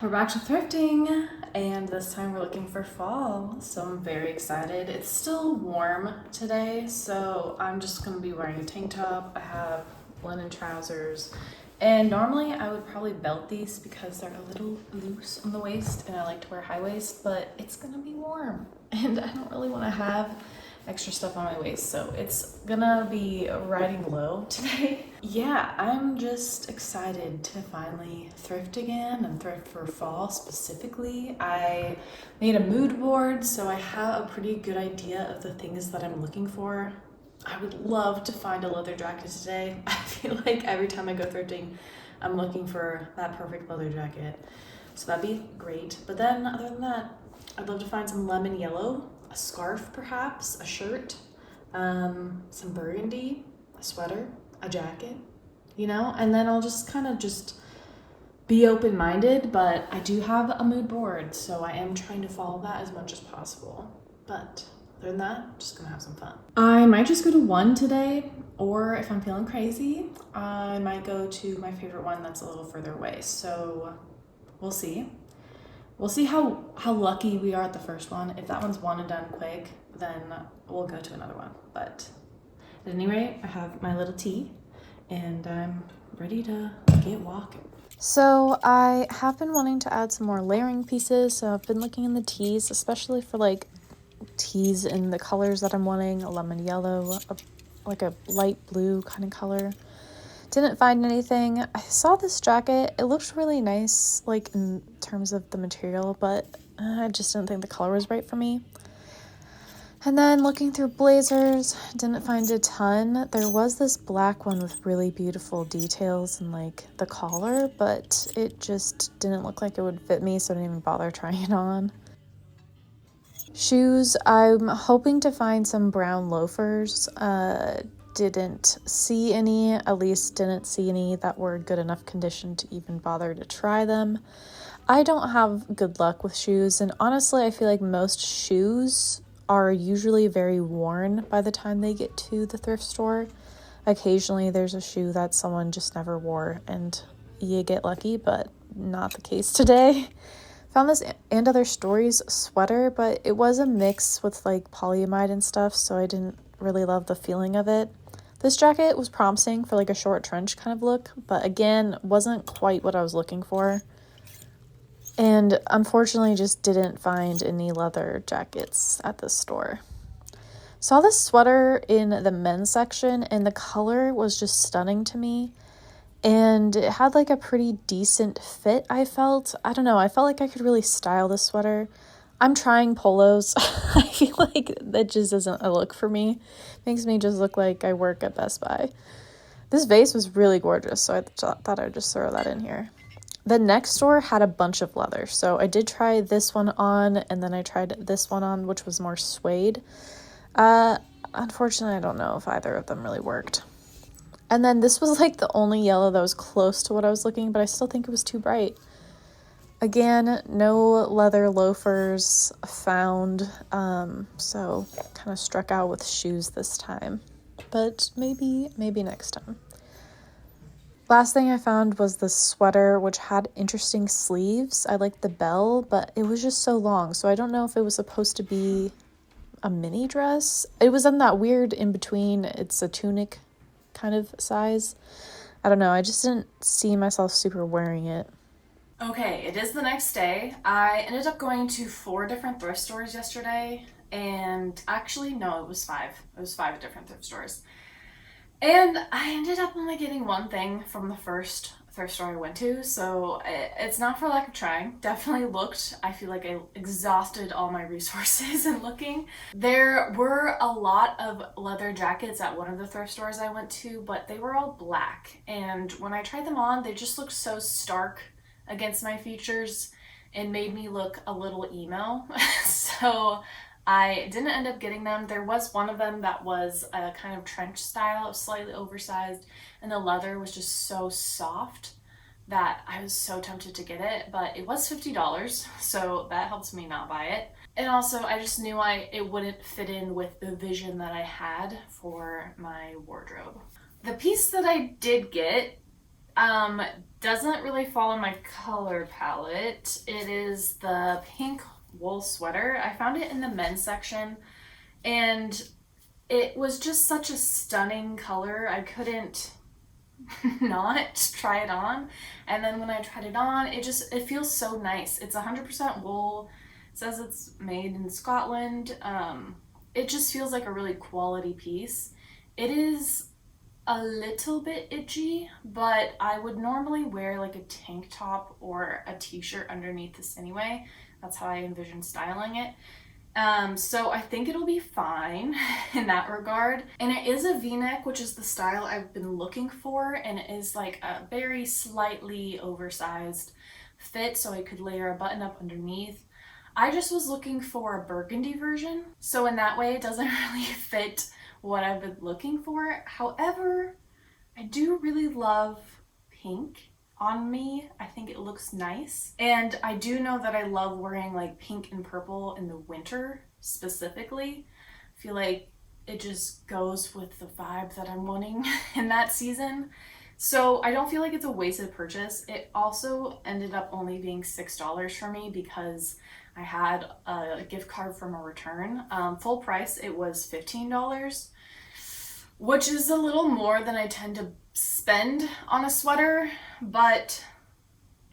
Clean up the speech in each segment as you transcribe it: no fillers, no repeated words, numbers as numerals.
We're back to thrifting, and this time we're looking for fall, so I'm very excited. It's still warm today, so I'm just gonna be wearing a tank top. I have linen trousers, and normally I would probably belt these because they're a little loose on the waist, and I like to wear high waist, but it's gonna be warm, and I don't really wanna have extra stuff on my waist, so it's gonna be riding low today. Yeah, I'm just excited to finally thrift again and thrift for fall specifically. I made a mood board, so I have a pretty good idea of the things that I'm looking for. I would love to find a leather jacket today. I feel like every time I go thrifting, I'm looking for that perfect leather jacket. So that'd be great. But then other than that, I'd love to find some lemon yellow, a scarf perhaps, a shirt, some burgundy, a sweater, a jacket, and then I'll just kind of just be open-minded, but I do have a mood board, so I am trying to follow that as much as possible. But other than that, I'm just gonna have some fun. I might just go to one today, or if I'm feeling crazy, I might go to my favorite one that's a little further away. So we'll see. We'll see how lucky we are at the first one. If that one's one and done quick, then we'll go to another one. But at any rate, I have my little tea, and I'm ready to get walking. So I have been wanting to add some more layering pieces, so I've been looking in the tees, especially for like tees in the colors that I'm wanting, a lemon yellow, like a light blue kind of color. Didn't find anything. I saw this jacket. It looked really nice, like in terms of the material, but I just didn't think the color was right for me. And then looking through blazers, didn't find a ton. There was this black one with really beautiful details and like the collar, but it just didn't look like it would fit me, so I didn't even bother trying it on. Shoes, I'm hoping to find some brown loafers. Didn't see any, at least didn't see any that were good enough condition to even bother to try them. I don't have good luck with shoes, and honestly, I feel like most shoes are usually very worn by the time they get to the thrift store. Occasionally, there's a shoe that someone just never wore, and you get lucky, but not the case today. Found this And Other Stories sweater, but it was a mix with like polyamide and stuff, so I didn't really love the feeling of it. This jacket was promising for like a short trench kind of look, but again, wasn't quite what I was looking for. And unfortunately just didn't find any leather jackets at the store. Saw this sweater in the men's section, and the color was just stunning to me. And it had like a pretty decent fit, I felt. I don't know, I felt like I could really style this sweater. I'm trying polos. I feel like that just isn't a look for me. Makes me just look like I work at Best Buy. This vase was really gorgeous, so I thought I'd just throw that in here. The next store had a bunch of leather, so I did try this one on, and then I tried this one on, which was more suede. Unfortunately, I don't know if either of them really worked. And then this was like the only yellow that was close to what I was looking, but I still think it was too bright. Again, no leather loafers found, so kind of struck out with shoes this time. But maybe next time. Last thing I found was this sweater, which had interesting sleeves. I liked the bell, but it was just so long, so I don't know if it was supposed to be a mini dress. It was in that weird in-between, it's a tunic kind of size. I don't know, I just didn't see myself super wearing it. Okay, it is the next day. I ended up going to 4 different thrift stores yesterday, and actually, no, it was 5. It was 5 different thrift stores. And I ended up only getting one thing from the first thrift store I went to, so it's not for lack of trying. Definitely looked. I feel like I exhausted all my resources in looking. There were a lot of leather jackets at one of the thrift stores I went to, but they were all black, and when I tried them on, they just looked so stark against my features and made me look a little emo. So I didn't end up getting them. There was one of them that was a kind of trench style, slightly oversized, and the leather was just so soft that I was so tempted to get it, but it was $50, so that helps me not buy it. And also, I just knew it wouldn't fit in with the vision that I had for my wardrobe. The piece that I did get, Doesn't really fall in my color palette. It is the pink wool sweater. I found it in the men's section and it was just such a stunning color. I couldn't not try it on. And then when I tried it on, it feels so nice. It's 100% wool. It says it's made in Scotland. It just feels like a really quality piece. It is a little bit itchy, but I would normally wear like a tank top or a t-shirt underneath this anyway. That's how I envision styling it. So I think it'll be fine in that regard. And it is a v-neck, which is the style I've been looking for, and it is like a very slightly oversized fit, so I could layer a button up underneath. I just was looking for a burgundy version, so in that way it doesn't really fit what I've been looking for. However, I do really love pink on me. I think it looks nice. And I do know that I love wearing like pink and purple in the winter specifically. I feel like it just goes with the vibe that I'm wanting in that season. So I don't feel like it's a wasted purchase. It also ended up only being $6 for me because I had a gift card from a return. Full price, it was $15, which is a little more than I tend to spend on a sweater, but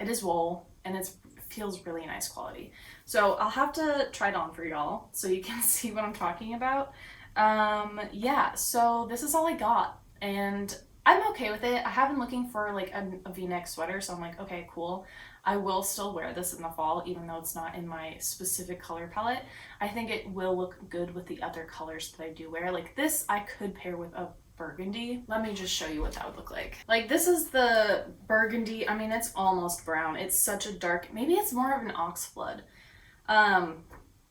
it is wool and it feels really nice quality. So I'll have to try it on for y'all so you can see what I'm talking about. Yeah, so this is all I got and I'm okay with it. I have been looking for like a v-neck sweater, so I'm like, okay, cool. I will still wear this in the fall, even though it's not in my specific color palette. I think it will look good with the other colors that I do wear. Like this, I could pair with a burgundy. Let me just show you what that would look like. Like this is the burgundy. I mean, it's almost brown. It's such a dark, maybe it's more of an oxblood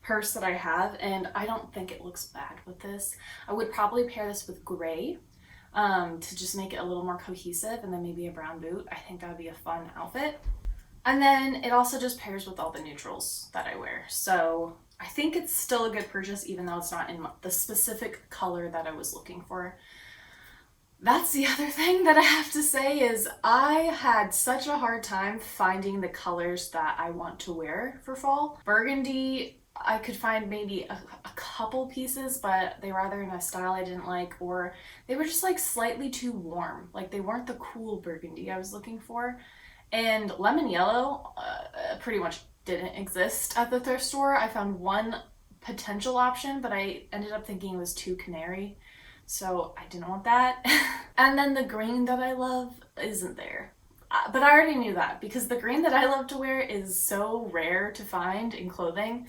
purse that I have, and I don't think it looks bad with this. I would probably pair this with gray to just make it a little more cohesive, and then maybe a brown boot. I think that would be a fun outfit. And then it also just pairs with all the neutrals that I wear. So I think it's still a good purchase, even though it's not in the specific color that I was looking for. That's the other thing that I have to say is I had such a hard time finding the colors that I want to wear for fall. Burgundy, I could find maybe a couple pieces, but they were either in a style I didn't like or they were just like slightly too warm. Like they weren't the cool burgundy I was looking for. And lemon yellow pretty much didn't exist at the thrift store. I found one potential option, but I ended up thinking it was too canary, so I didn't want that. And then the green that I love isn't there. But I already knew that because the green that I love to wear is so rare to find in clothing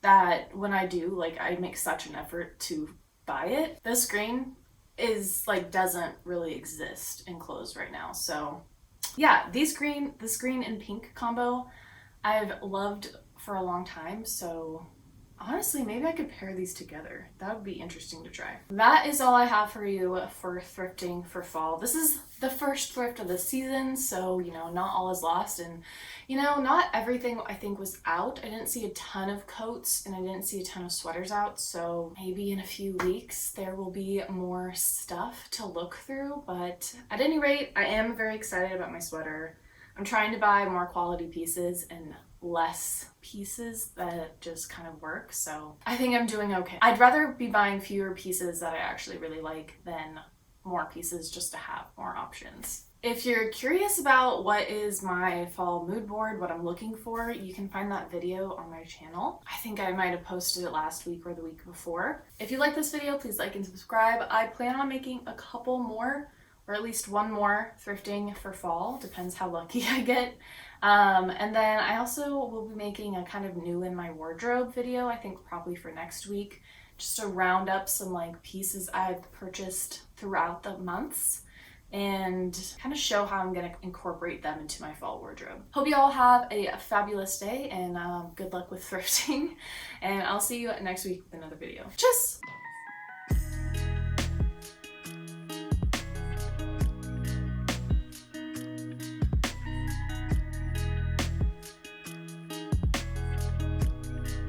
that when I do, like, I make such an effort to buy it. This green is like doesn't really exist in clothes right now. So yeah, this green and pink combo I've loved for a long time. So honestly, maybe I could pair these together. That would be interesting to try. That is all I have for you for thrifting for fall. This is the first thrift of the season, so, you know, not all is lost. And, you know, not everything I think was out. I didn't see a ton of coats and I didn't see a ton of sweaters out. So maybe in a few weeks there will be more stuff to look through. But at any rate, I am very excited about my sweater. I'm trying to buy more quality pieces and less pieces that just kind of work, so I think I'm doing okay. I'd rather be buying fewer pieces that I actually really like than more pieces just to have more options. If you're curious about what is my fall mood board, what I'm looking for, you can find that video on my channel. I think I might have posted it last week or the week before. If you like this video, please like and subscribe. I plan on making a couple more, or at least one more thrifting for fall, depends how lucky I get. And then I also will be making a kind of new in my wardrobe video, I think probably for next week, just to round up some like pieces I've purchased throughout the months and kind of show how I'm gonna incorporate them into my fall wardrobe. Hope you all have a fabulous day and good luck with thrifting, and I'll see you next week with another video. Tschüss!